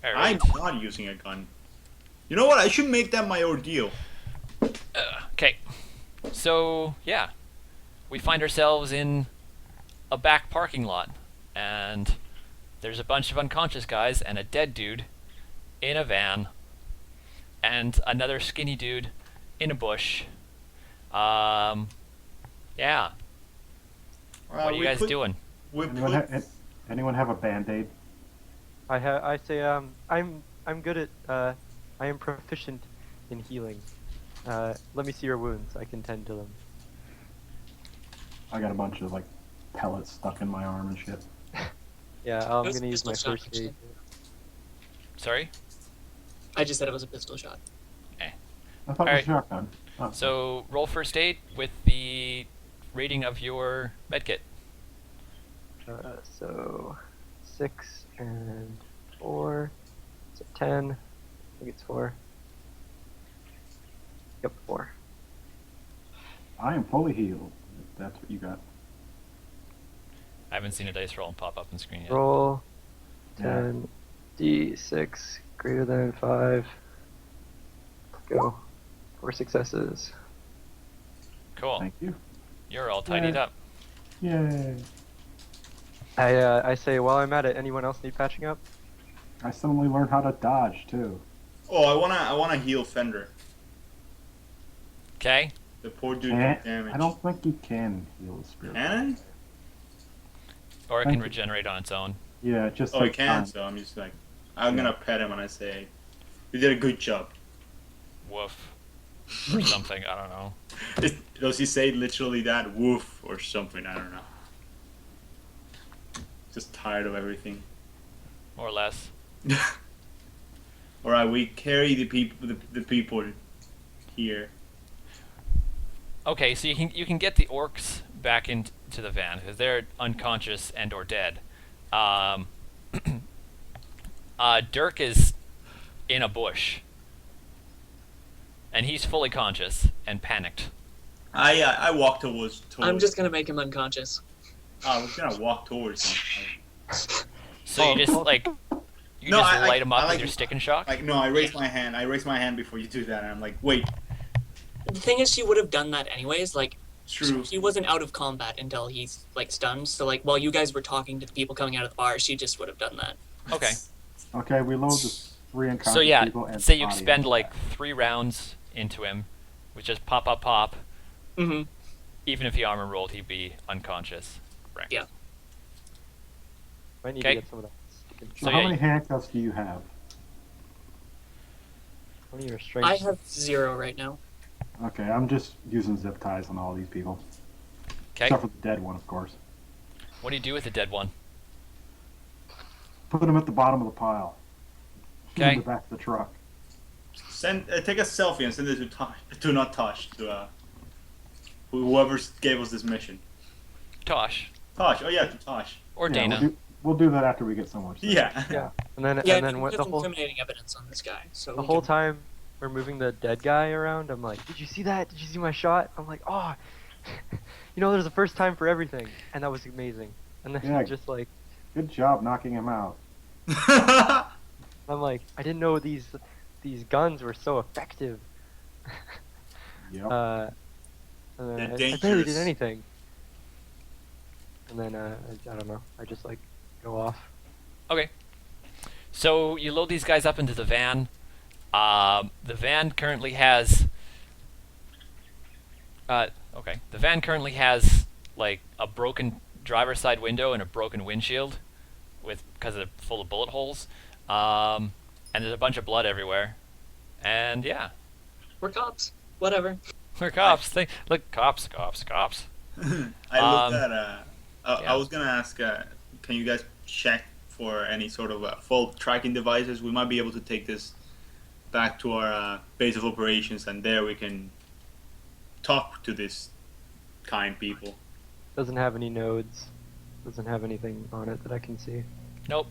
I'm Alright. not using a gun. You know what? I should make that my ordeal. Okay. So, yeah. We find ourselves in a back parking lot. And there's a bunch of unconscious guys and a dead dude in a van. And another skinny dude in a bush. Yeah. What are you We guys put doing? we Anyone, put anyone have a band-aid? I say I'm good at I am proficient in healing. Let me see your wounds. I can tend to them. I got a bunch of like pellets stuck in my arm and shit. Yeah, It I'm was a gonna use my pistol shot, first actually. aid. Sorry? I just said it was a pistol shot. I thought it Alright. was shotgun. Oh. So, roll first aid with the rating of your medkit. So 6 and 4. So 10. I think it's 4. Yep, 4. I am fully healed. If that's what you got. I haven't seen a dice roll pop up on screen yet. Roll Yeah. 10 D6 greater than 5. Go. 4 successes. Cool. Thank you. You're all tidied Yeah. up. Yay. I say while I'm at it, anyone else need patching up? I suddenly learned how to dodge too. Oh, I wanna heal Fender. Okay? The poor dude Eh, took damage. I don't think you can heal a spirit. Can Or it Thank can you. regenerate on its own. Yeah, just I? Oh, I like can. So I'm just like, I'm Yeah. gonna pet him and I say, "You did a good job." Woof. Or something, I don't know. Does he say literally that? Woof or something? I don't know. Just tired of everything. More or less. All right, we carry the people here. Okay, so you can get the orcs back into the van because they're unconscious and or dead. Dirk is in a bush, and he's fully conscious and panicked. I walk towards. I'm just gonna make him unconscious. I was gonna walk towards him. So you just like you No, just I- light him up I with like- your stick and shock. Like no, I raise my hand. I raise my hand before you do that, and I'm like, wait, The thing is, she would have done that anyways. Like, true. he wasn't out of combat until he's like stunned. So like, while you guys were talking to the people coming out of the bar, she just would have done that. Okay. okay, we load the 3 unconscious So yeah, people and say you body expend in like back. 3 rounds into him, which just pop, pop, pop. Mm-hmm. Even if he armor rolled, he'd be unconscious. Right. Yeah. Might need Okay. to get some of that. So So how yeah, many handcuffs do you have? 20 restraint. I have 0 right now. Okay, I'm just using zip ties on all these people. Okay. Except for the dead one, of course. What do you do with the dead one? Put them at the bottom of the pile. Shoot 'em Okay. in the back of the truck. Take a selfie and send it to Do Not Touch to whoever gave us this mission. Tosh Tosh. Oh yeah, to Tosh. or Yeah, Dana. We'll do that after we get so much. Yeah. Yeah. And then Yeah, and then we what have the some whole incriminating evidence on this guy. So the we whole can- time we're moving the dead guy around, I'm like, did you see that? Did you see my shot? I'm like, oh, you know, there's a first time for everything, and that was amazing. And then Yeah. just like, Good job knocking him out. I'm like, I didn't know these guns were so effective. Yep. And then They're I barely dangerous. did anything. And then I don't know, I just like go off. Okay. So you load these guys up into the van. The van currently has. Okay. The van currently has like a broken driver's side window and a broken windshield, because they're full of bullet holes. And there's a bunch of blood everywhere. And yeah, We're cops. Whatever. we're cops. Look, cops. I looked Um, at. I yeah. was gonna ask. Can you guys check for any sort of fault tracking devices? We might be able to take this back to our base of operations, and there we can talk to this kind people. Doesn't have any nodes. Doesn't have anything on it that I can see. Nope.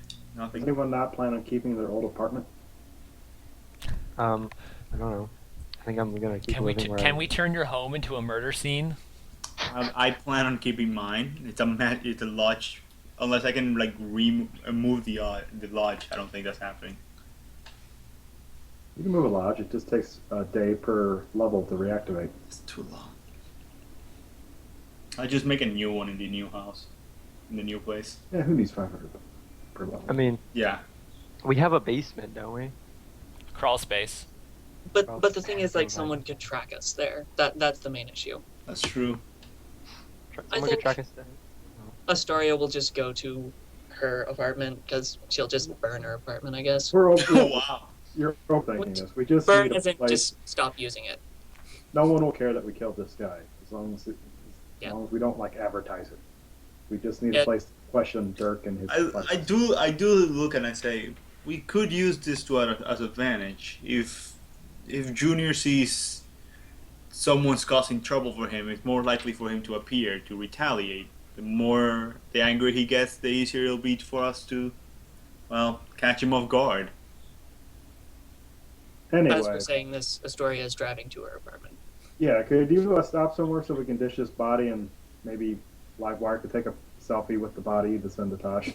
Does Nothing. anyone not plan on keeping their old apartment? I don't know. I think I'm gonna keep Can we living where can we turn your home into a murder scene? I plan on keeping mine. It's a large unless I can like remove the lodge. I don't think that's happening. You can move a lodge. It just takes a day per level to reactivate. It's too long. I just make a new one in the new house, in the new place. Yeah, who needs 500 per level? I mean, Yeah. we have a basement, don't we? Crawl space. But the thing is, like, Okay. someone could track us there. That's the main issue. That's true. Someone could track us down. Astoria will just go to her apartment because she'll just burn her apartment, I guess. We're Oh over, wow. you're overthinking this. We just Burn need a as in place. just stop using it. No one will care that we killed this guy as long as Yeah. we don't like advertise it. We just need Yeah. a place to question Dirk and his. I do look and I say we could use this to our as advantage. If Junior sees someone's causing trouble for him, it's more likely for him to appear to retaliate. The angrier he gets, the easier it'll be for us to, well, catch him off guard. Anyway, As we're saying this, Astoria is driving to her apartment. yeah, could you stop somewhere so we can dish this body and maybe Livewire could take a selfie with the body to send to Tosh?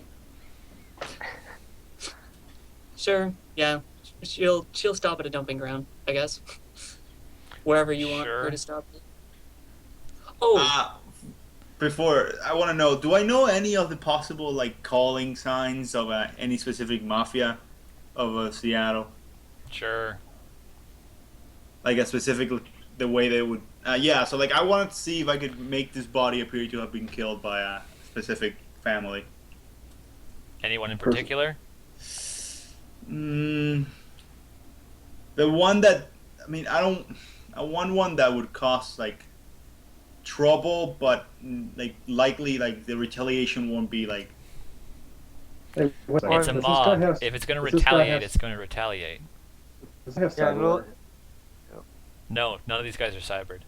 Sure, yeah. She'll stop at a dumping ground, I guess. Wherever you want Sure. her to stop. Oh, Before I want to know, do I know any of the possible like calling signs of any specific mafia of Seattle? Sure. Like a specific the way they would. Yeah, so like I wanted to see if I could make this body appear to have been killed by a specific family. Anyone in particular? Mm, the one that I want one that would cause like trouble, but like likely like the retaliation won't be like. Hey, wait a It's second, a does this guy mob. have- If it's going to does this guy retaliate, have- it's going to retaliate. Does he have Yeah, cyber? No, none of these guys are cybered.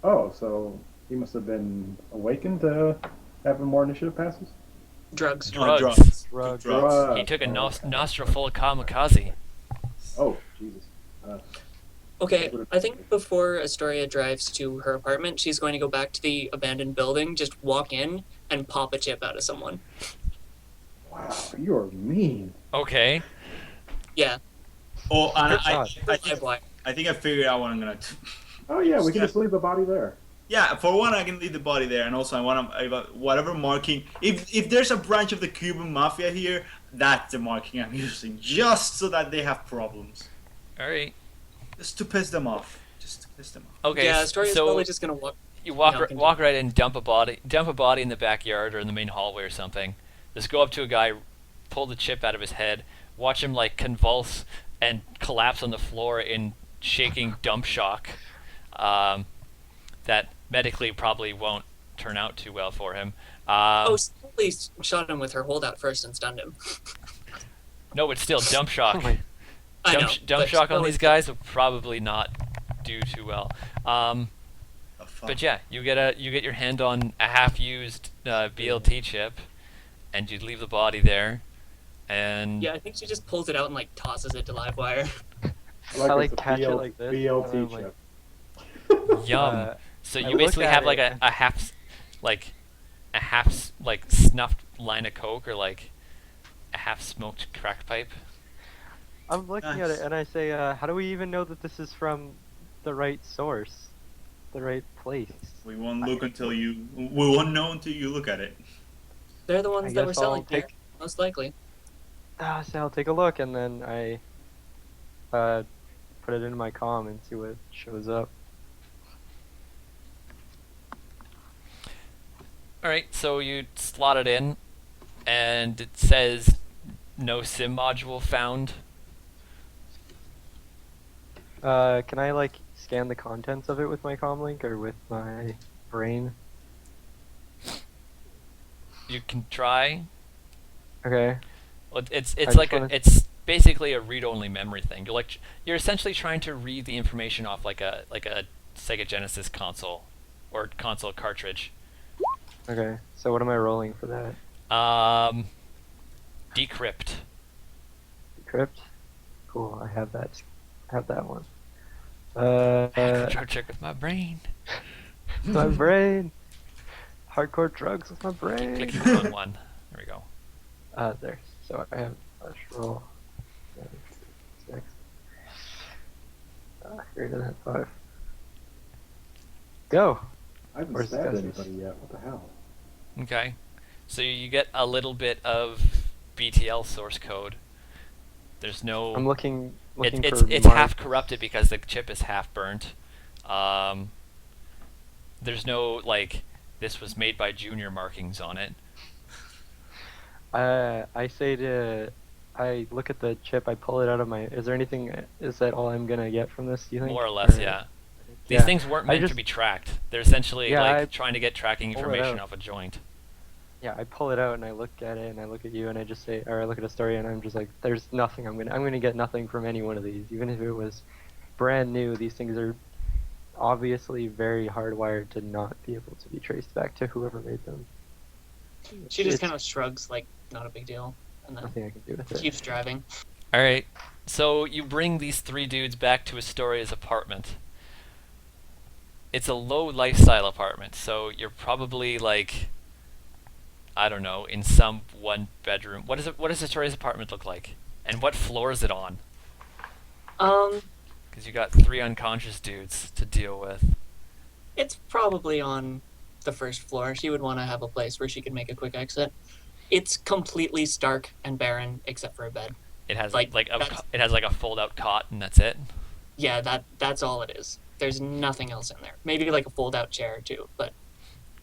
Oh, so he must have been awakened to having more initiative passes? drugs. Drugs. Drugs. Drugs. He took a Oh, nostril full of kamikaze. Oh, Jesus. Okay, I think before Astoria drives to her apartment, she's going to go back to the abandoned building, just walk in, and pop a chip out of someone. Wow, you are mean. Okay. Yeah, Oh, and Good I shot. live wire. think I figured out what I'm gonna do. Oh, yeah, we can just leave the body there. Yeah, for one, I can leave the body there, and also I want to whatever marking. If there's a branch of the Cuban mafia here, that's the marking I'm using, just so that they have problems, All right. just to piss them off, Okay. Yeah, Astoria's so probably just gonna walk. you walk No, ri- continue. walk right in, dump a body in the backyard or in the main hallway or something. Just go up to a guy, pull the chip out of his head, watch him like convulse and collapse on the floor in shaking dump shock. That medically probably won't turn out too well for him. Oh, Sully shot him with her holdout first and stunned him. No, but still, dump shock. Oh my- I know. Dump but shock on Sully- these guys will probably not do too well. But yeah, you get your hand on a half-used BLT chip, and you leave the body there, and Yeah, I think she just pulls it out and like tosses it to Livewire. I, like, it's a catch it like this, BLT and I'm like- chip. yum. So I you look basically at have it like and- a half snuffed line of coke or like a half smoked crack pipe. I'm looking at Nice. it and I say, how do we even know that this is from the right source? The right place? we won't look we won't know until you look at it. They're the ones I that were guess I'll selling here, take- most likely. So I'll take a look and then I put it into my comm and see what shows up. All right, so you slot it in, and it says no SIM module found. Can I like scan the contents of it with my comm link or with my brain? You can try. Okay. Well, it's I like just wanna- it's basically a read-only memory thing. You're essentially trying to read the information off like a Sega Genesis console or console cartridge. Okay. So what am I rolling for that? Decrypt. Decrypt? Cool, I have that. Have that one. Control check with my brain. My brain. hardcore drugs with my Keep brain. clicking the wrong one. There we go. There. So I have flash roll. 6. Greater than 5. Go. I haven't Where's the stabbed guys? anybody yet. What the hell? Okay. So you get a little bit of BTL source code. There's no. I'm looking It's for it's half corrupted because the chip is half burnt. There's no like this was made by Junior markings on it. I say to, I look at the chip, I pull it out of my. Is there anything? Is that all I'm gonna get from this? Do you think? More or less, Or- yeah. These Yeah. things weren't I meant to just- be tracked. They're essentially Yeah, like I trying to get tracking pull it information out. off a joint. Yeah, I pull it out and I look at it and I look at you and I just say, or I look at a story and I'm just like, there's nothing. I'm gonna get nothing from any one of these, even if it was brand new. These things are obviously very hardwired to not be able to be traced back to whoever made them. She just It's kind of shrugs, like, not a big deal, and then nothing I can do with it. keeps driving. All right. So you bring these 3 dudes back to Astoria's apartment. It's a low lifestyle apartment, so you're probably like, I don't know, in some 1 bedroom. What does Astoria's apartment look like? And what floor is it on? Because you got 3 unconscious dudes to deal with. It's probably on the first floor. She would want to have a place where she could make a quick exit. It's completely stark and barren except for a bed. It has Like, like a that's- it has like a fold out cot and that's it. Yeah, that's all it is. There's nothing else in there. Maybe like a fold-out chair too, but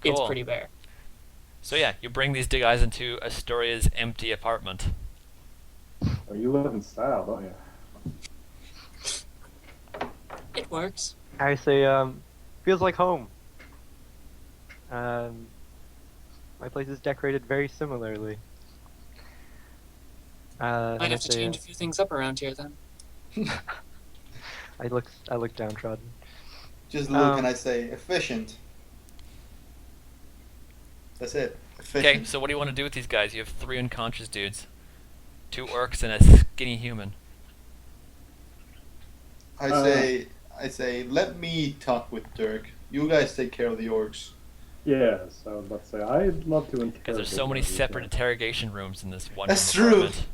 it's Cool. pretty bare. So yeah, you bring these 2 guys into Astoria's empty apartment. Oh, you live in style, don't you? It works. I say, feels like home. My place is decorated very similarly. Might and I have to say, change a few things up around here then. I look downtrodden. Just look and Um, I say efficient. That's it. Okay, Efficient. so what do you want to do with these guys? You have 3 unconscious dudes, 2 orcs and a skinny human. I say, let me talk with Dirk. You guys take care of the orcs. Yes, I was about to say I'd love to interrogate. Because there's so many one of these separate guys. interrogation rooms in this one That's room true. apartment.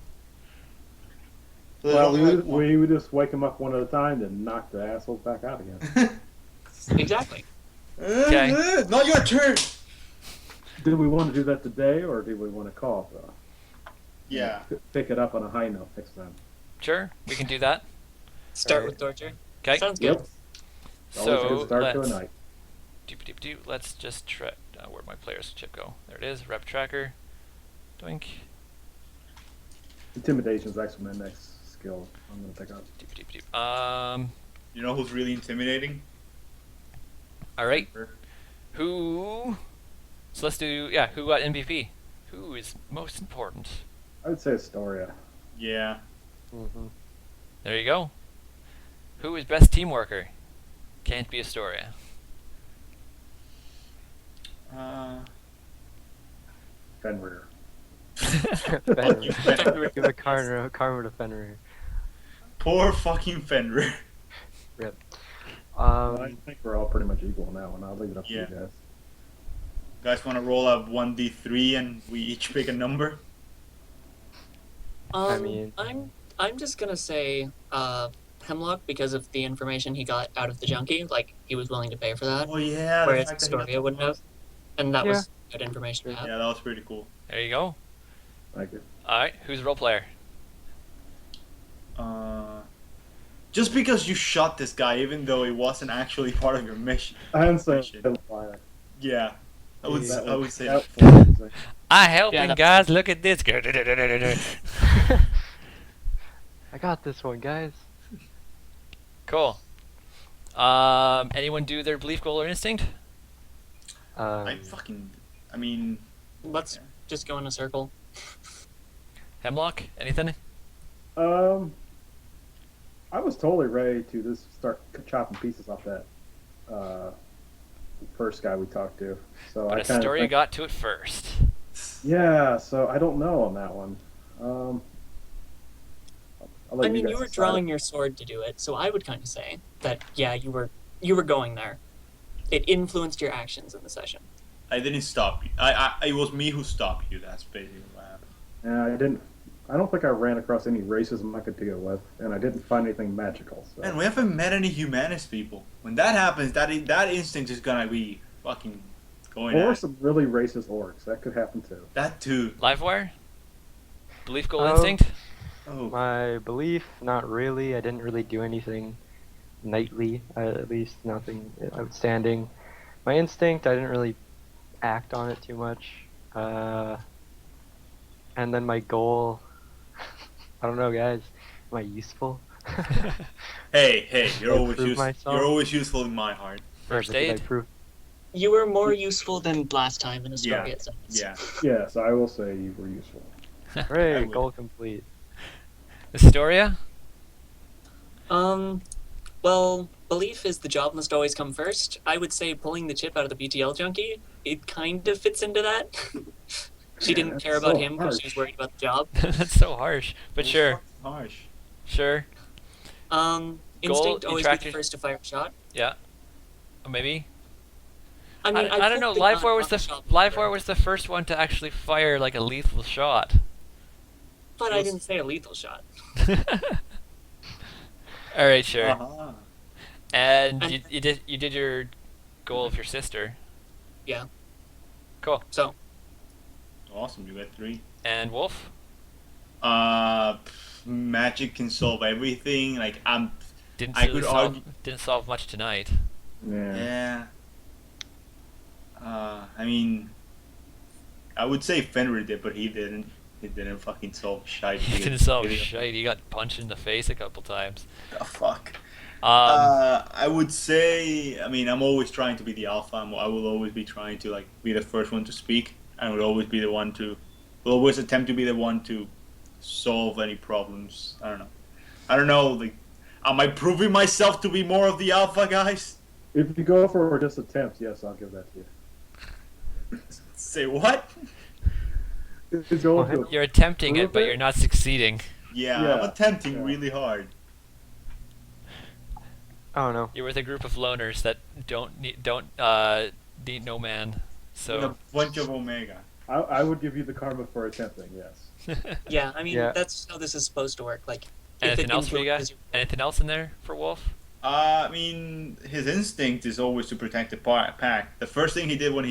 So there's Well, only like one. we would just wake them up one at a time, then knock the assholes back out again. Exactly. Okay. Not your turn. Do we want to do that today, or do we want to call it? Yeah. Pick it up on a high note next time. Sure, we can do that. Start Alright. with torture. Okay, Sounds good. Always a so good start to a let's night. let's just try. Where'd my player's chip go? There it is. Rep tracker. Doink. Intimidation is actually my next skill. I'm gonna pick up. Doop, doop, doop. You know who's really intimidating? All right. Who? So let's do. Yeah. Who got MVP? Who is most important? I would say Astoria. Yeah. Mm-hmm. There you go. Who is best team worker? Can't be Astoria. Fenrir. Fenrir. Give a karma to Fenrir. Poor fucking Fenrir. Rip. I think we're all pretty much equal on that one. I'll leave it up to Yeah. you guys. Guys want to roll a 1d3 and we each pick a number? I mean- I'm just gonna say Hemlock because of the information he got out of the junkie. Like he was willing to pay for that, Oh yeah. the whereas fact that he got Astoria wouldn't have, and that Yeah. was good information to have. Yeah, that was pretty cool. There you go. Thank you. All right. Who's role player? Just because you shot this guy, even though it wasn't actually part of your mission. I hadn't said Shit. fire. Yeah. I would say that. I helping Yeah, guys. Look at this. I got this one, guys. Cool. Anyone do their belief, goal, or instinct? I mean, Let's Yeah. just go in a circle. Hemlock. Anything? I was totally ready to just start chopping pieces off that first guy we talked to. So But I kind Astoria of got to it first. yeah. So I don't know on that one. I'll let I mean, guys you were decide. drawing your sword to do it, so I would kind of say that yeah, you were going there. It influenced your actions in the session. I didn't stop you. It was me who stopped you. That's basically what happened. And I didn't. I don't think I ran across any racism I could deal with, and I didn't find anything magical. So. Man, we haven't met any humanist people. When that happens, that instinct is gonna be fucking going. Or at. some really racist orcs. That could happen too. That too. Livewire? Belief, goal, Um, instinct? Oh. My belief, not really. I didn't really do anything nightly, at least nothing outstanding. My instinct, I didn't really act on it too much. And then my goal, I don't know, guys. Am I useful? Hey, you're I always prove useful. myself? You're always useful in my heart. First Did I aid? prove? You were more useful than last time in Astoria. Yeah. It sounds. Yeah. Yes, I will say you were useful. I Hooray, would. goal complete. Astoria? Well, belief is the job must always come first. I would say pulling the chip out of the BTL junkie, it kind of fits into that. She didn't that's care about so him because she was harsh. worried about the job. That's so harsh. But It's sure. fucking harsh. Sure. Instinct always be attracted- the first to fire a shot. Yeah. Or maybe. I mean, I don't know. pulled the gun Livewire was on the shop Livewire before, was the first one to actually fire like a lethal shot. but I didn't say a lethal shot. All right, sure. Uh-huh. And And- you did your goal of your sister. Yeah. Cool. So Awesome. You got 3. And Wolf? Magic can solve everything. Like Didn't I really could solve, argue- didn't solve much tonight. Yeah. Yeah. I mean, I would say Fenrir did, but he didn't. He didn't fucking solve shite. He didn't solve shit. He got punched in the face a couple times. The fuck. Um, I would say. I mean, I'm always trying to be the alpha. I will always be trying to be the first one to speak. I would always be the one to. Will always attempt to be the one to solve any problems. I don't know. Like, am I proving myself to be more of the alpha, guys? If you go for just attempts, yes, I'll give that to you. Say what? If you go to you're attempting it, Prove but it? you're not succeeding. Yeah, Yeah, I'm attempting yeah. really hard. I don't know. You're with a group of loners that don't need need no man. With So a bunch of Omega. I would give you the karma for attempting, yes. yeah, I mean Yeah. that's how this is supposed to work. Like, if anything it else didn't for you work guys? 'cause Anything else in there for Wolf? I mean, his instinct is always to protect the pack. The first thing he did when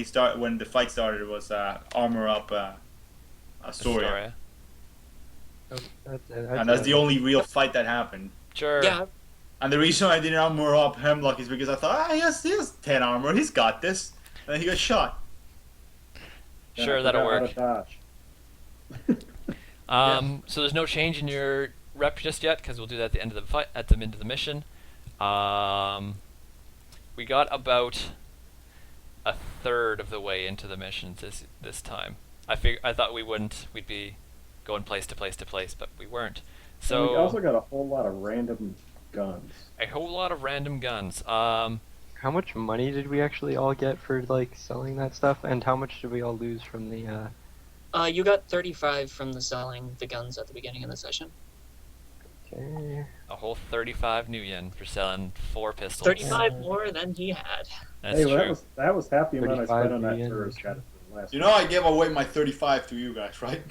the fight started was armor up Astoria, and that's the only real fight that happened. Sure. Yeah, And the reason I didn't armor up Hemlock is because I thought, he has 10 armor, he's got this. And then he got shot. Sure, I that'll forgot how work. to dodge. So there's no change in your rep just yet, because we'll do that at the end of the fight, at the end of the mission. We got about a third of the way into the mission this time. I thought we'd be going place to place to place, but we weren't. And we also So got a whole lot of random guns. a whole lot of random guns. How much money did we actually all get for like selling that stuff, and how much did we all lose from the? you got 35 from the selling the guns at the beginning of the session. Okay. A whole 35 new yen for selling 4 pistols. 35 more than he had. That's Hey, well, true. that was half the amount I 35 spent on that million. for Shadowrun last You know, I gave away my 35 to you guys, right?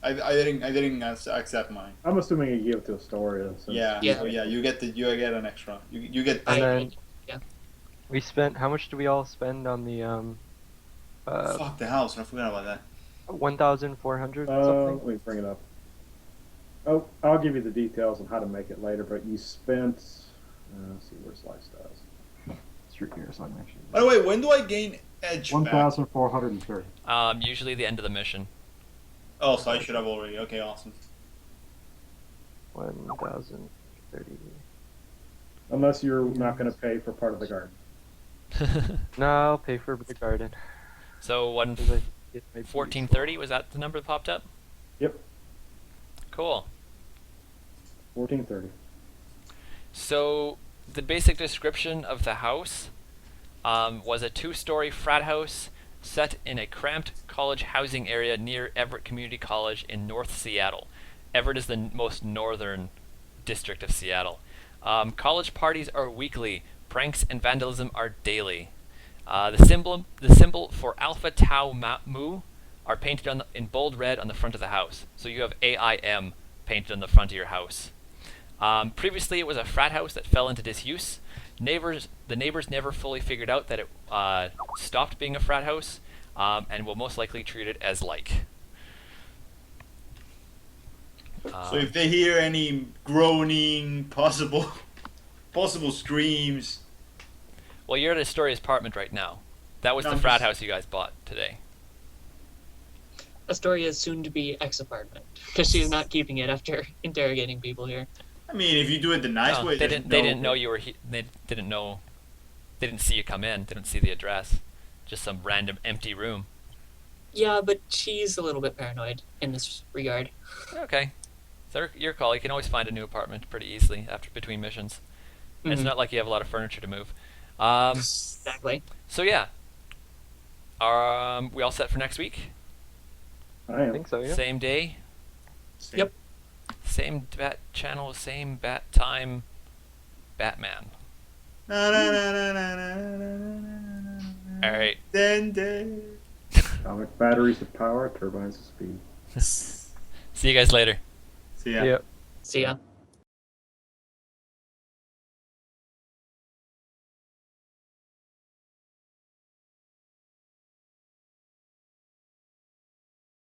I didn't accept mine. I'm assuming you gave it to Astoria. So Yeah, Yeah. so you get an extra. You get. And I- then we spent. How much did we all spend on the Fuck the house. I forgot about that. 1,400 let something? me bring it up. Oh, I'll give you the details on how to make it later, but you spent. Let's see, where's lifestyles? It's right here, so I mentioned. By the way, when do I gain edge back? 1,430. Usually the end of the mission. Oh, so I should have already. Okay, awesome. 1,030. Unless you're not going to pay for part of the garden. No, I'll pay for the garden. So 'cause I get my 1430, was that the number that popped up? Yep, Cool. 1430. So the basic description of the house was a 2-story frat house set in a cramped college housing area near Everett Community College in North Seattle. Everett is the most northern district of Seattle. College parties are weekly. Pranks and vandalism are daily. The symbol for Alpha Tau Mu are painted in bold red on the front of the house. So you have AIM painted on the front of your house. Previously, it was a frat house that fell into disuse. The neighbors never fully figured out that it stopped being a frat house, and will most likely treat it as like. So if they hear any groaning, possible screams. Well, you're at Astoria's apartment right now. That was No, the I'm frat just- house you guys bought today. Astoria's soon-to-be ex-apartment, because she's not keeping it after interrogating people here. I mean, if you do it the nice No, way, they there's didn't no- know you were. They didn't know. They didn't see you come in. Didn't see the address. Just some random empty room. Yeah, but she's a little bit paranoid in this regard. Okay, so your call. You can always find a new apartment pretty easily between missions. And it's Mhm. not like you have a lot of furniture to move. Exactly. So yeah. We all set for next week? I I am. think so, yeah. Same day, Yep. same bat channel, same bat time. Batman. Na, na, na, na, na, na, na, na, na, na. All right. Then. Atomic batteries of power, turbines of speed. See you guys later. So yeah. Yep. See ya.